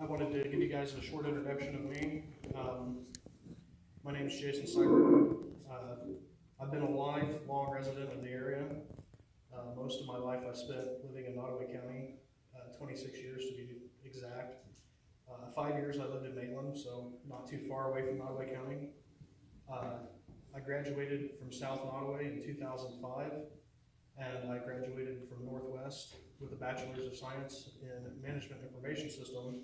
I wanted to give you guys a short introduction of me. My name is Jason Seibert. I've been a lifelong resident of the area. Most of my life I spent living in Nodaway County, 26 years to be exact. 5 years I lived in Maryville, so not too far away from Nodaway County. I graduated from South Nodaway in 2005, and I graduated from Northwest with a Bachelor's of Science in Management Information System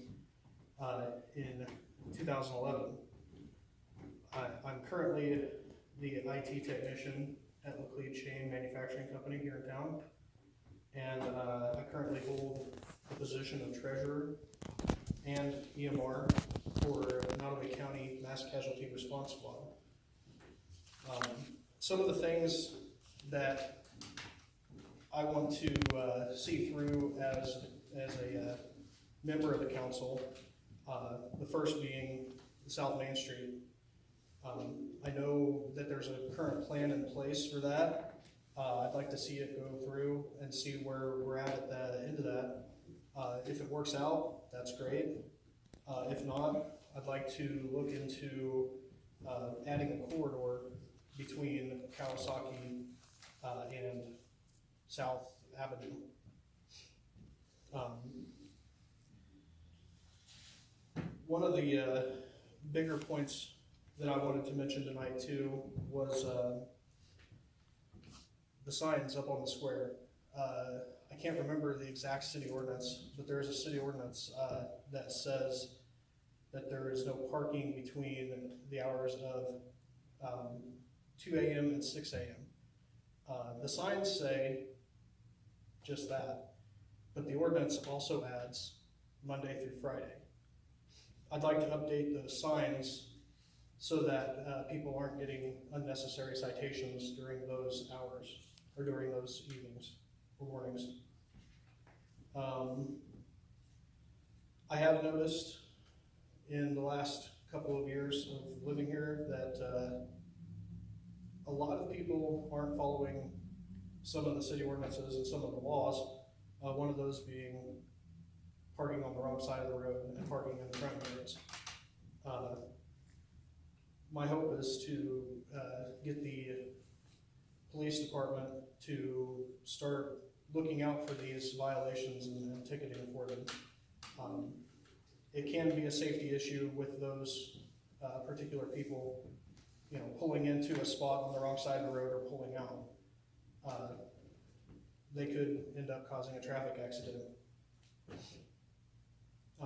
in 2011. I'm currently the IT technician at Laclede Chain Manufacturing Company here in town, and I currently hold the position of treasurer and EMR for Nodaway County Mass Casualty Response Squad. Some of the things that I want to see through as a member of the council, the first being South Main Street. I know that there's a current plan in place for that. I'd like to see it go through and see where we're at the end of that. If it works out, that's great. If not, I'd like to look into adding a corridor between Kawasaki and South Avenue. One of the bigger points that I wanted to mention tonight too was the signs up on the square. I can't remember the exact city ordinance, but there is a city ordinance that says that there is no parking between the hours of 2 a.m. and 6 a.m. The signs say just that, but the ordinance also adds Monday through Friday. I'd like to update those signs so that people aren't getting unnecessary citations during those hours or during those evenings or mornings. I have noticed in the last couple of years of living here that a lot of people aren't following some of the city ordinances and some of the laws, one of those being parking on the wrong side of the road and parking in the front yards. My hope is to get the police department to start looking out for these violations and ticketing for them. It can be a safety issue with those particular people, pulling into a spot on the wrong side of the road or pulling out. They could end up causing a traffic accident. I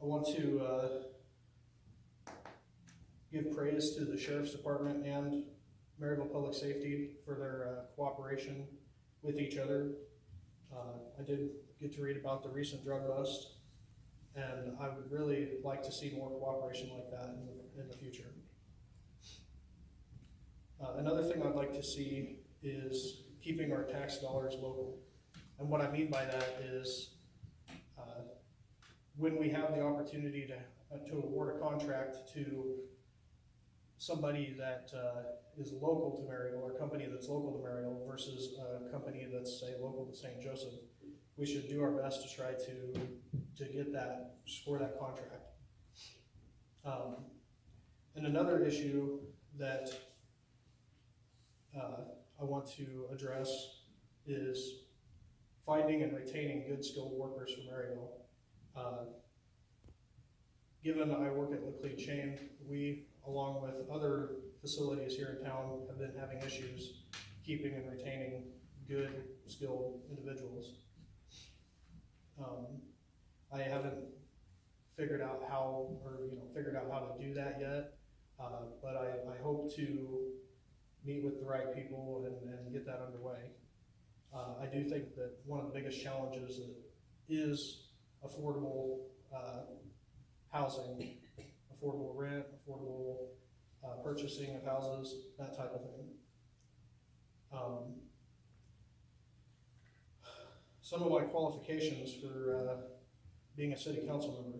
want to give praise to the Sheriff's Department and Maryville Public Safety for their cooperation with each other. I did get to read about the recent drug bust, and I would really like to see more cooperation like that in the future. Another thing I'd like to see is keeping our tax dollars local. And what I mean by that is when we have the opportunity to award a contract to somebody that is local to Maryville, or a company that's local to Maryville versus a company that's, say, local to St. Joseph, we should do our best to try to get that, score that contract. And another issue that I want to address is finding and retaining good skilled workers for Maryville. Given I work at Laclede Chain, we, along with other facilities here in town, have been having issues keeping and retaining good skilled individuals. I haven't figured out how to do that yet, but I hope to meet with the right people and get that underway. I do think that one of the biggest challenges is affordable housing, affordable rent, affordable purchasing of houses, that type of thing. Some of my qualifications for being a city council member.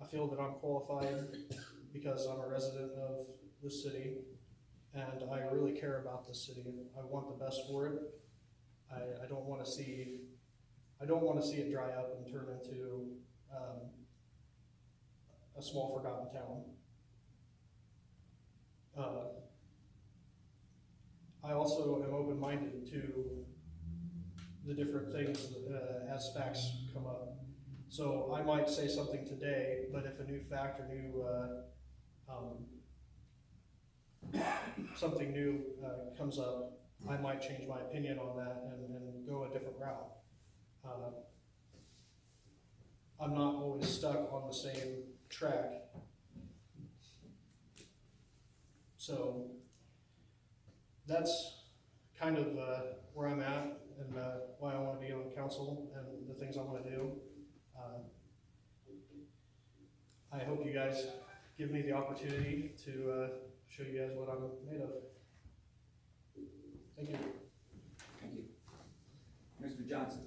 I feel that I'm qualified because I'm a resident of this city, and I really care about this city. I want the best for it. I don't want to see I don't want to see it dry up and turn into a small forgotten town. I also am open-minded to the different things as facts come up. So I might say something today, but if a new fact or new something new comes up, I might change my opinion on that and go a different route. I'm not always stuck on the same track. So that's kind of where I'm at and why I want to be on council and the things I want to do. I hope you guys give me the opportunity to show you guys what I'm made of. Thank you. Thank you. Mr. Johnson.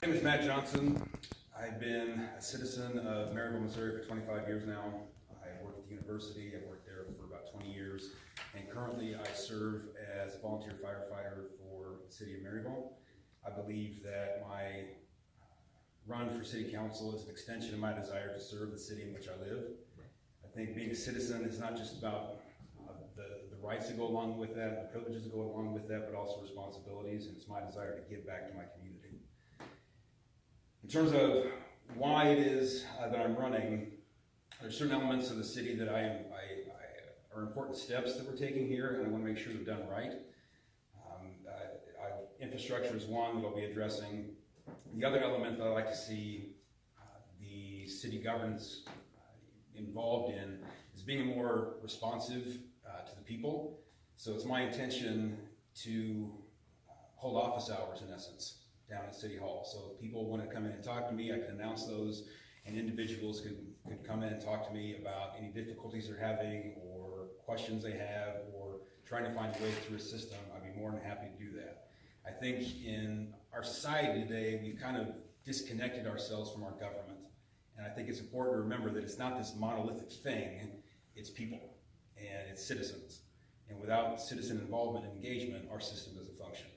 My name is Matt Johnson. I've been a citizen of Maryville, Missouri for 25 years now. I worked at the university. I worked there for about 20 years. And currently I serve as a volunteer firefighter for the city of Maryville. I believe that my run for city council is an extension of my desire to serve the city in which I live. I think being a citizen is not just about the rights that go along with that, the privileges that go along with that, but also responsibilities, and it's my desire to give back to my community. In terms of why it is that I'm running, there's certain elements of the city that are important steps that we're taking here, and I want to make sure they're done right. Infrastructure is one that I'll be addressing. The other element that I like to see the city governance involved in is being more responsive to the people. So it's my intention to hold office hours, in essence, down at City Hall. So if people want to come in and talk to me, I can announce those, and individuals could come in and talk to me about any difficulties they're having or questions they have or trying to find a way through a system. I'd be more than happy to do that. I think in our society today, we've kind of disconnected ourselves from our government. And I think it's important to remember that it's not this monolithic thing, it's people and it's citizens. And without citizen involvement and engagement, our system doesn't function.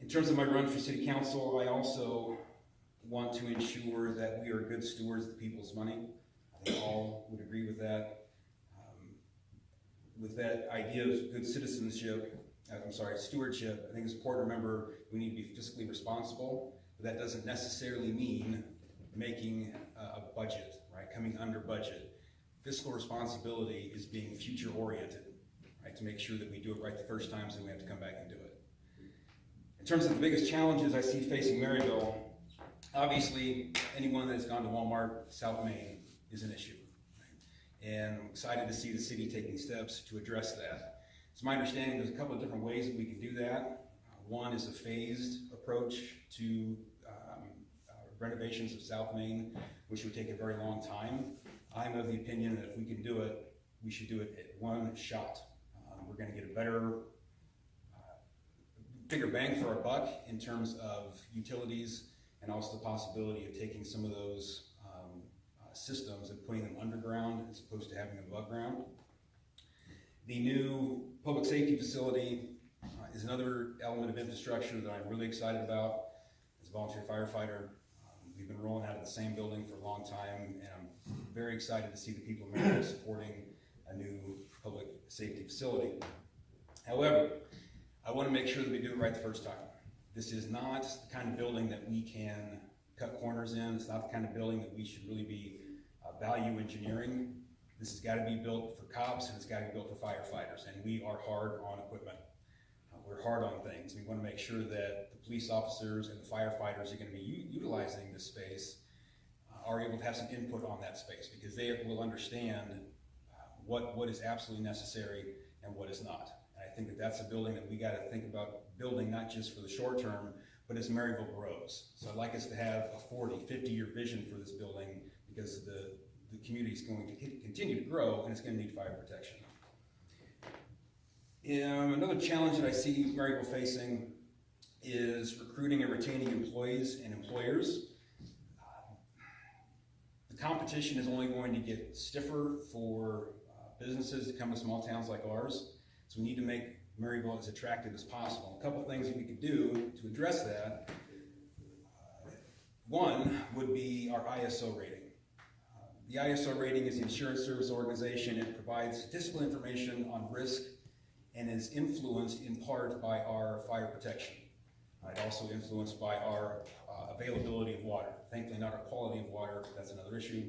In terms of my run for city council, I also want to ensure that we are good stewards of the people's money. I think all would agree with that. With that idea of good stewardship, I think it's important to remember we need to be fiscally responsible, but that doesn't necessarily mean making a budget, right? Coming under budget. Fiscal responsibility is being future oriented, right? To make sure that we do it right the first time so we have to come back and do it. In terms of the biggest challenges I see facing Maryville, obviously anyone that's gone to Walmart, South Main is an issue. Right? And I'm excited to see the city taking steps to address that. It's my understanding there's a couple of different ways that we can do that. One is a phased approach to renovations of South Main, which would take a very long time. I'm of the opinion that if we can do it, we should do it at one shot. We're going to get a bigger bang for our buck in terms of utilities and also the possibility of taking some of those systems and putting them underground as opposed to having them above ground. The new public safety facility is another element of infrastructure that I'm really excited about. As a volunteer firefighter, we've been rolling out of the same building for a long time, and I'm very excited to see the people in Maryville supporting a new public safety facility. However, I want to make sure that we do it right the first time. This is not the kind of building that we can cut corners in. It's not the kind of building that we should really be value engineering. This has got to be built for cops and it's got to be built for firefighters, and we are hard on equipment. We're hard on things. We want to make sure that the police officers and the firefighters are going to be utilizing this space are able to have some input on that space, because they will understand what is absolutely necessary and what is not. And I think that that's a building that we got to think about building not just for the short term, but as Maryville grows. So I'd like us to have a 40, 50-year vision for this building, because the community is going to continue to grow and it's going to need fire protection. Another challenge that I see Maryville facing is recruiting and retaining employees and employers. The competition is only going to get stiffer for businesses to come to small towns like ours. So we need to make Maryville as attractive as possible. A couple things that we could do to address that. One would be our ISO rating. The ISO rating is the Insurance Service Organization. It provides statistical information on risk and is influenced in part by our fire protection. It's also influenced by our availability of water. Thankfully not our quality of water, that's another issue.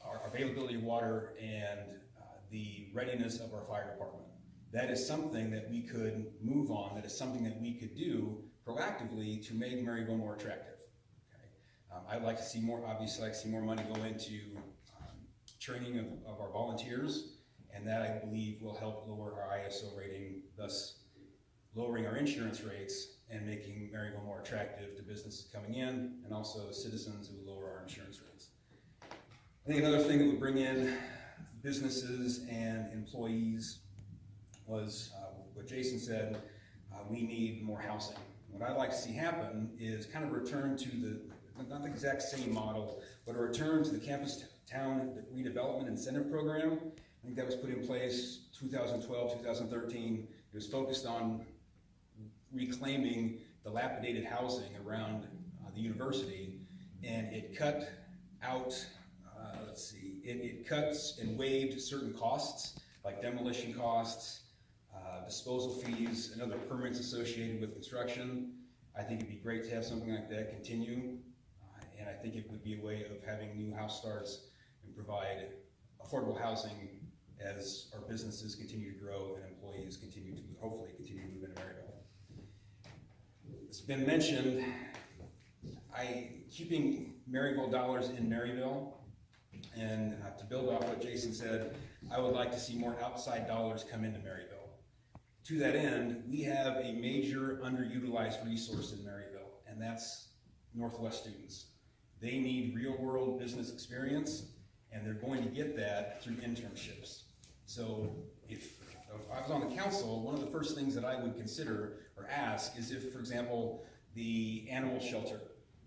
Our availability of water and the readiness of our fire department. That is something that we could move on, that is something that we could do proactively to make Maryville more attractive. Okay? I'd like to see more, obviously I'd like to see more money go into training of our volunteers, and that I believe will help lower our ISO rating, thus lowering our insurance rates and making Maryville more attractive to businesses coming in and also citizens who lower our insurance rates. I think another thing that would bring in businesses and employees was what Jason said, we need more housing. What I'd like to see happen is kind of return to not the exact same model, but a return to the Campus Town Redevelopment Incentive Program. I think that was put in place 2012, 2013. It was focused on reclaiming dilapidated housing around the university, and it cut out, it cuts and waived certain costs, like demolition costs, disposal fees, and other permits associated with construction. I think it'd be great to have something like that continue, and I think it would be a way of having new house starts and provide affordable housing as our businesses continue to grow and employees continue to, hopefully, continue to move into Maryville. It's been mentioned, keeping Maryville dollars in Maryville, and to build off what Jason said, I would like to see more outside dollars come into Maryville. To that end, we have a major underutilized resource in Maryville, and that's Northwest students. They need real-world business experience, and they're going to get that through internships. So if I was on the council, one of the first things that I would consider or ask is if, for example, the animal shelter,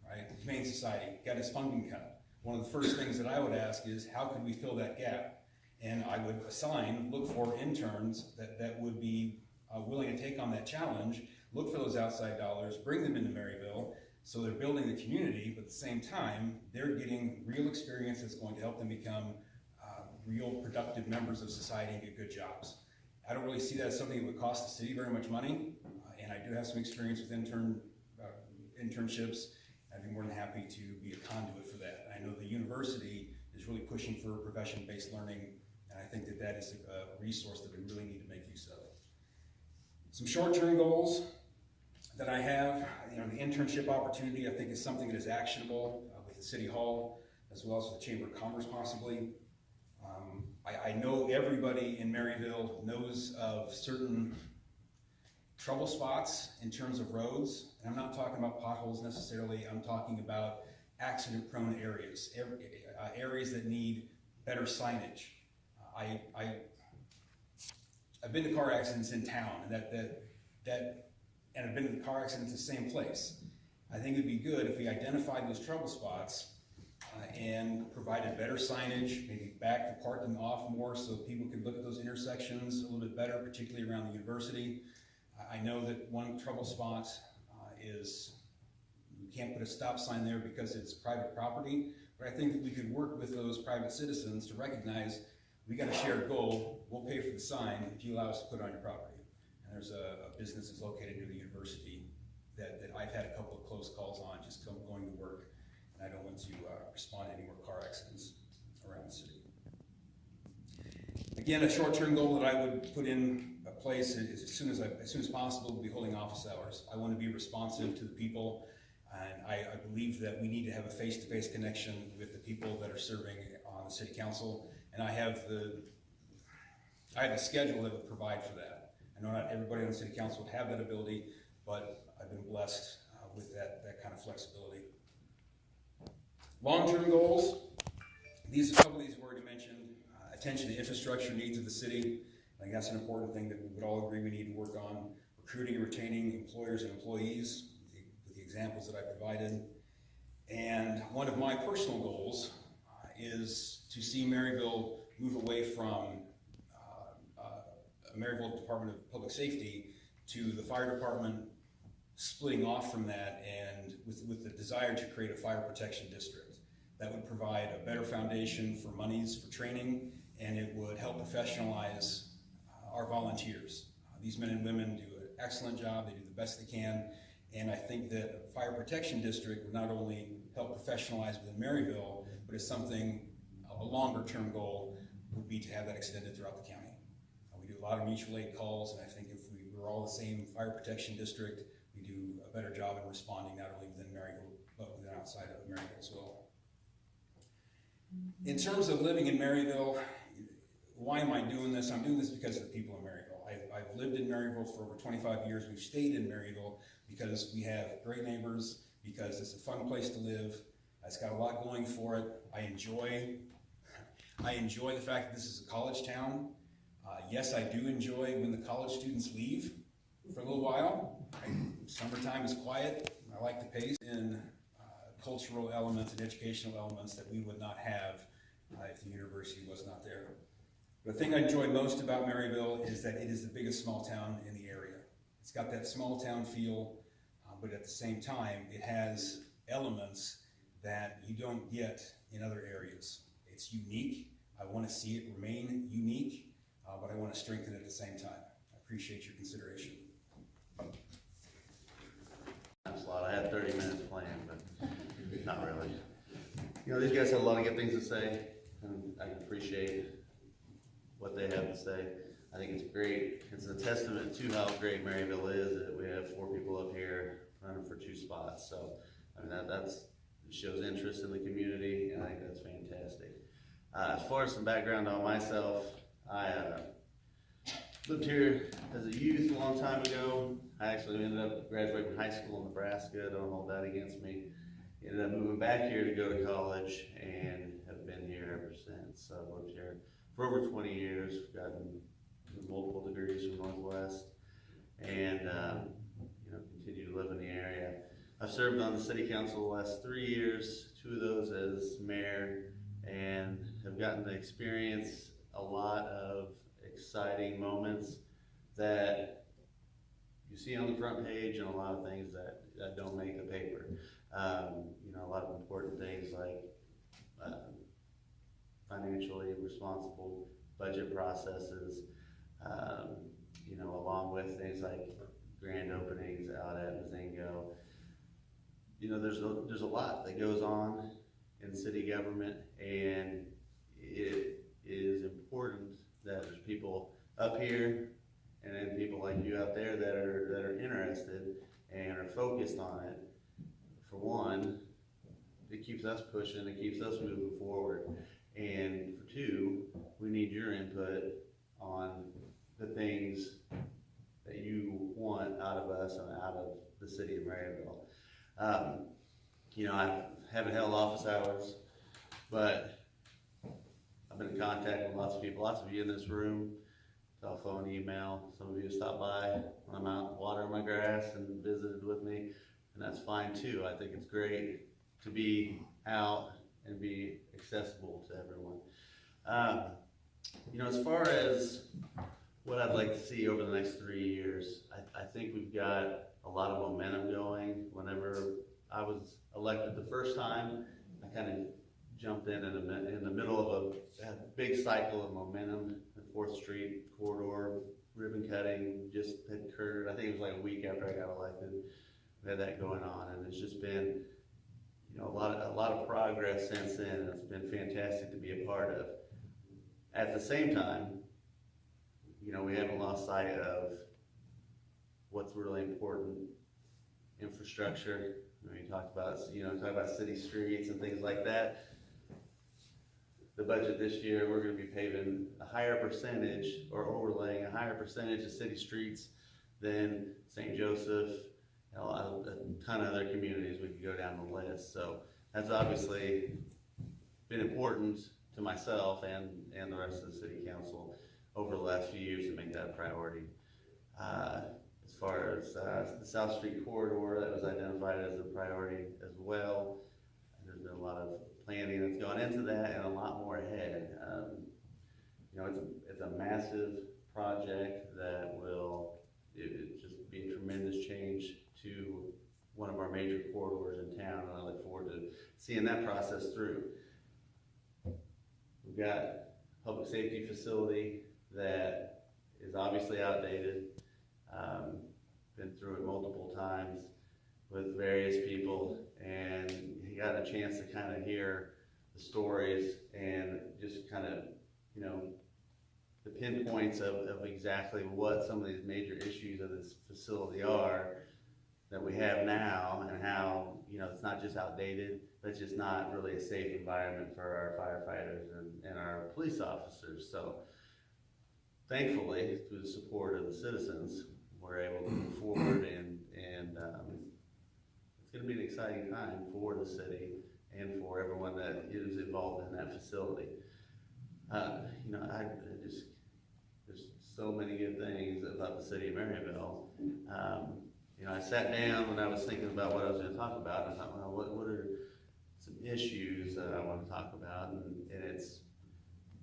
right, the Humane Society, got its funding cut. One of the first things that I would ask is how could we fill that gap? And I would look for interns that would be willing to take on that challenge, look for those outside dollars, bring them into Maryville, so they're building the community, but at the same time, they're getting real experience that's going to help them become real productive members of society and get good jobs. I don't really see that as something that would cost the city very much money, and I do have some experience with internships. I'd be more than happy to be a conduit for that. I know the university is really pushing for profession-based learning, and I think that that is a resource that we really need to make use of. Some short-term goals that I have, the internship opportunity I think is something that is actionable with the City Hall, as well as with the Chamber of Commerce possibly. I know everybody in Maryville knows of certain trouble spots in terms of roads, and I'm not talking about potholes necessarily, I'm talking about accident-prone areas, areas that need better signage. I've been to car accidents in town, and and I've been to car accidents in the same place. I think it'd be good if we identified those trouble spots and provided better signage, maybe back the parking off more so people could look at those intersections a little bit better, particularly around the university. I know that one trouble spot is you can't put a stop sign there because it's private property, but I think that we could work with those private citizens to recognize we got a shared goal, we'll pay for the sign if you allow us to put it on your property. And there's a business that's located near the university that I've had a couple of close calls on just going to work, and I don't want to respond to any more car accidents around the city. Again, a short-term goal that I would put in place is as soon as possible, we'll be holding office hours. I want to be responsive to the people, and I believe that we need to have a face-to-face connection with the people that are serving on the city council, and I have the schedule that would provide for that. I know not everybody on the city council would have that ability, but I've been blessed with that kind of flexibility. Long-term goals, a couple of these were already mentioned. Attention to infrastructure needs of the city. I think that's an important thing that we would all agree we need to work on. Recruiting and retaining employers and employees with the examples that I provided. And one of my personal goals is to see Maryville move away from Maryville Department of Public Safety to the fire department splitting off from that, and with the desire to create a fire protection district that would provide a better foundation for monies for training, and it would help professionalize our volunteers. These men and women do an excellent job, they do the best they can, and I think that a fire protection district would not only help professionalize within Maryville, but it's something, a longer term goal would be to have that extended throughout the county. We do a lot of mutual aid calls, and I think if we were all the same fire protection district, we do a better job in responding not only within Maryville, but within outside of Maryville as well. In terms of living in Maryville, why am I doing this? I'm doing this because of the people in Maryville. I've lived in Maryville for over 25 years. We've stayed in Maryville because we have great neighbors, because it's a fun place to live. It's got a lot going for it. I enjoy the fact that this is a college town. Yes, I do enjoy when the college students leave for a little while. Summertime is quiet. I like the pace and cultural elements and educational elements that we would not have if the university was not there. The thing I enjoy most about Maryville is that it is the biggest small town in the area. It's got that small town feel, but at the same time, it has elements that you don't get in other areas. It's unique. I want to see it remain unique, but I want to strengthen it at the same time. I appreciate your consideration. That's a lot. I had 30 minutes planned, but not really. You know, these guys have a lot of good things to say, and I appreciate what they have to say. I think it's great. It's a testament to how great Maryville is that we have 4 people up here running for 2 spots. So, I mean, it shows interest in the community, and I think that's fantastic. As far as some background on myself, I lived here as a youth a long time ago. I actually ended up graduating high school in Nebraska. Don't hold that against me. Ended up moving back here to go to college and have been here ever since. So I've lived here for over 20 years, gotten multiple degrees from Northwest, and you know, continue to live in the area. I've served on the city council the last 3 years, 2 of those as mayor, and have gotten to experience a lot of exciting moments that you see on the front page, and a lot of things that don't make the paper. You know, a lot of important things like financially responsible budget processes, you know, along with things like grand openings out at Mazingo. You know, there's a lot that goes on in city government, and it is important that there's people up here and then people like you out there that are interested and are focused on it. For one, it keeps us pushing, it keeps us moving forward. And for 2, we need your input on the things that you want out of us and out of the city of Maryville. You know, I haven't held office hours, but I've been in contact with lots of people, lots of you in this room, telephone, email. Some of you stop by when I'm out watering my grass and visited with me, and that's fine too. I think it's great to be out and be accessible to everyone. You know, as far as what I'd like to see over the next 3 years, I think we've got a lot of momentum going. Whenever I was elected the first time, I kind of jumped in the middle of a big cycle of momentum. The 4th Street corridor, ribbon cutting just had occurred. I think it was like a week after I got elected. We had that going on, and it's just been, you know, a lot of progress since then, and it's been fantastic to be a part of. At the same time, you know, we haven't lost sight of what's really important: infrastructure. When you talk about city streets and things like that. The budget this year, we're going to be paving a higher percentage, or overlaying a higher percentage of city streets than St. Joseph, and a ton of other communities. We could go down the list. So that's obviously been important to myself and the rest of the city council over the last few years to make that a priority. As far as the South Street corridor, that was identified as a priority as well. There's been a lot of planning that's gone into that and a lot more ahead. You know, it's a massive project that will, it just be a tremendous change to one of our major corridors in town, and I look forward to seeing that process through. We've got a public safety facility that is obviously outdated. Been through it multiple times with various people, and he got a chance to kind of hear the stories and just kind of, you know, the pinpoints of exactly what some of these major issues of this facility are that we have now, and how, you know, it's not just outdated, but it's just not really a safe environment for our firefighters and our police officers. So thankfully, through the support of the citizens, we're able to move forward, and it's gonna be an exciting time for the city and for everyone that is involved in that facility. You know, I just, there's so many good things about the city of Maryville. You know, I sat down when I was thinking about what I was gonna talk about, and I thought, well, what are some issues that I wanna talk about, and it's,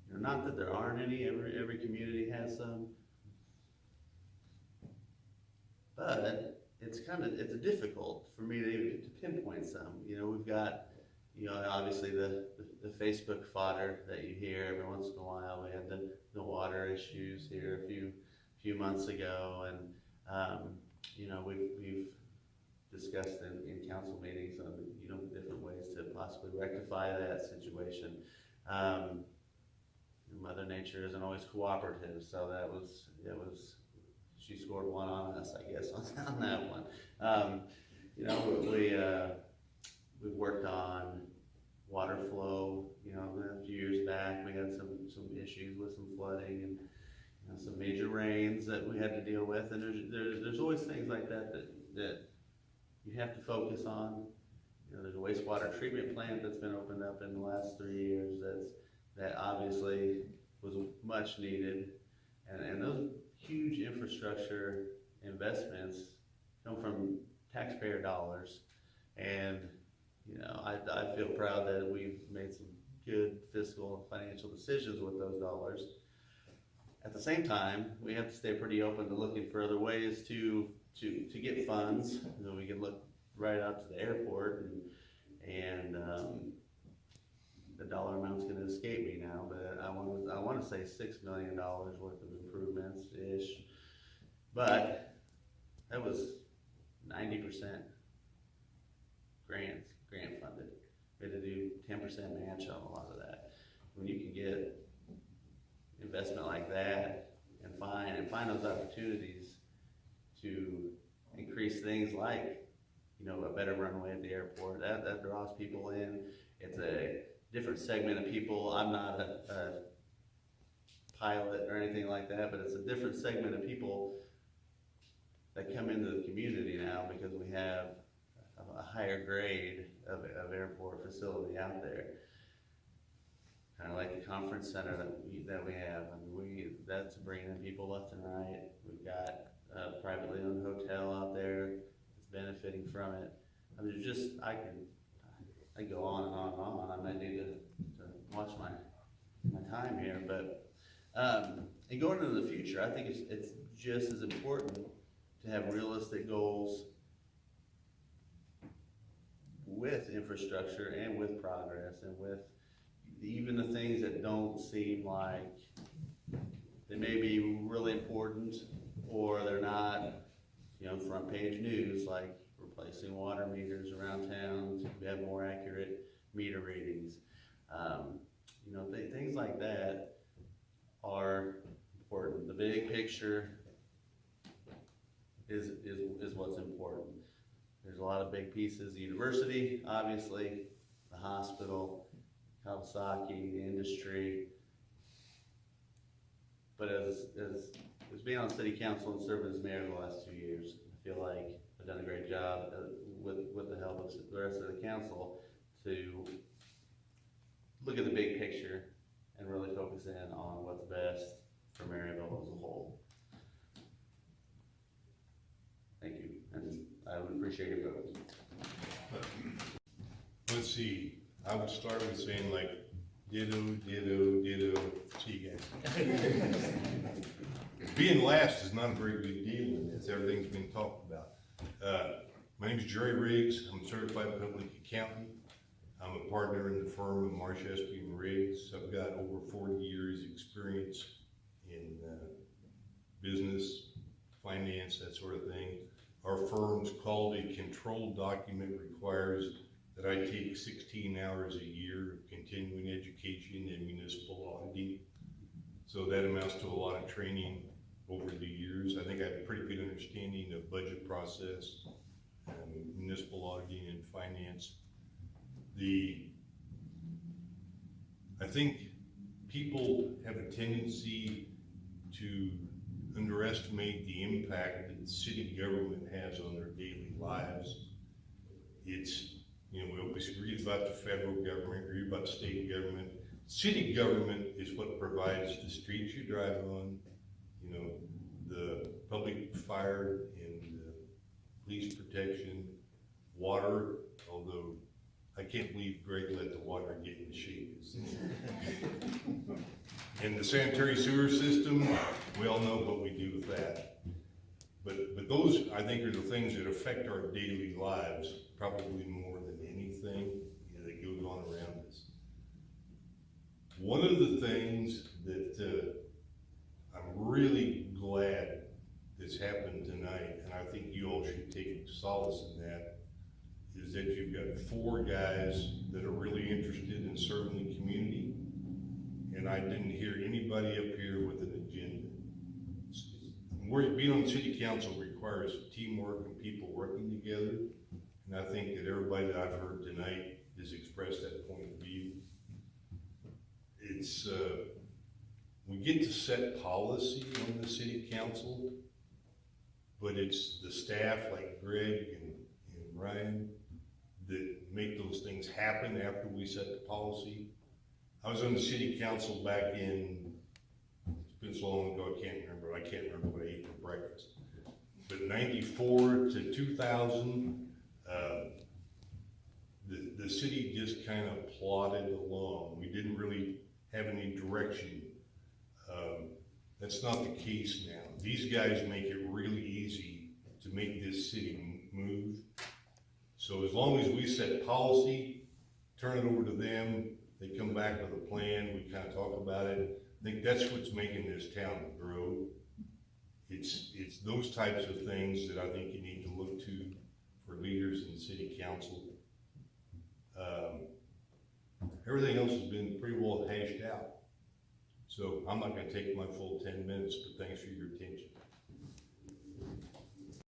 you know, not that there aren't any, every community has some, but it's difficult for me to pinpoint some. You know, we've got, you know, obviously the Facebook fodder that you hear every once in a while. We had the water issues here a few months ago, and you know, we've discussed in council meetings on, you know, different ways to possibly rectify that situation. Mother Nature isn't always cooperative, so she scored one on us, I guess, on that one. You know, we've worked on water flow. You know, a few years back, we had some issues with some flooding and, you know, some major rains that we had to deal with. And there's always things like that you have to focus on. You know, there's a wastewater treatment plant that's been opened up in the last 3 years that obviously was much needed, and those huge infrastructure investments come from taxpayer dollars, and, you know, I feel proud that we've made some good fiscal and financial decisions with those dollars. At the same time, we have to stay pretty open to looking for other ways to get funds. You know, we can look right out to the airport, and the dollar amount's gonna escape me now, but I want to say $6 million worth of improvements-ish, but that was 90% grant funded. We had to do 10% match on a lot of that. When you can get investment like that and find those opportunities to increase things like, you know, a better runway at the airport, that draws people in. It's a different segment of people. I'm not a pilot or anything like that, but it's a different segment of people that come into the community now because we have a higher grade of airport facility out there. Kind of like the conference center that we have. I mean, that's bringing in people left and right. We've got a privately owned hotel out there that's benefiting from it. I mean, I can go on and on and on. I might need to watch my time here, but and going into the future, I think it's just as important to have realistic goals with infrastructure and with progress and with even the things that don't seem like they may be really important, or they're not, you know, front page news, like replacing water meters around town to have more accurate meter readings. You know, things like that are important. The big picture is what's important. There's a lot of big pieces. The university, obviously, the hospital, Kawasaki, the industry. But as being on city council and serving as mayor the last 2 years, I feel like I've done a great job with the help of the rest of the council to look at the big picture and really focus in on what's best for Maryville as a whole. Thank you, and I would appreciate your vote. Let's see, I would start with saying like, ditto, ditto, ditto, see you guys. Being last is not a very good deal in this, everything's been talked about. My name is Jerry Riggs, I'm a certified public accountant. I'm a partner in the firm of Marsh, Espy and Riggs. I've got over 40 years experience in business, finance, that sort of thing. Our firm's quality control document requires that I take 16 hours a year of continuing education and municipal auditing. So that amounts to a lot of training over the years. I think I have a pretty good understanding of budget process, municipal auditing and finance. I think people have a tendency to underestimate the impact that the city government has on their daily lives. It's, you know, we always read about the federal government, read about the state government. City government is what provides the streets you drive on, you know, the public fire and police protection, water, although I can't believe Greg let the water get in shape. And the sanitary sewer system, we all know what we do with that. But those, I think, are the things that affect our daily lives, probably more than anything, you know, that goes on around us. One of the things that I'm really glad that's happened tonight, and I think you all should take solace in that, is that you've got 4 guys that are really interested in serving the community, and I didn't hear anybody up here with an agenda. Being on city council requires teamwork and people working together, and I think that everybody that I've heard tonight has expressed that point of view. It's, we get to set policy on the city council, but it's the staff like Greg and Ryan that make those things happen after we set the policy. I was on the city council back in, it's been so long ago I can't remember what I ate for breakfast. But 94 to 2000, the city just kind of plodded along. We didn't really have any direction. That's not the case now. These guys make it really easy to make this city move. So as long as we set policy, turn it over to them, they come back with a plan, we kind of talk about it. I think that's what's making this town grow. It's those types of things that I think you need to look to for leaders in the city council. Everything else has been pretty well hashed out. So I'm not gonna take my full 10 minutes, but thanks for your attention.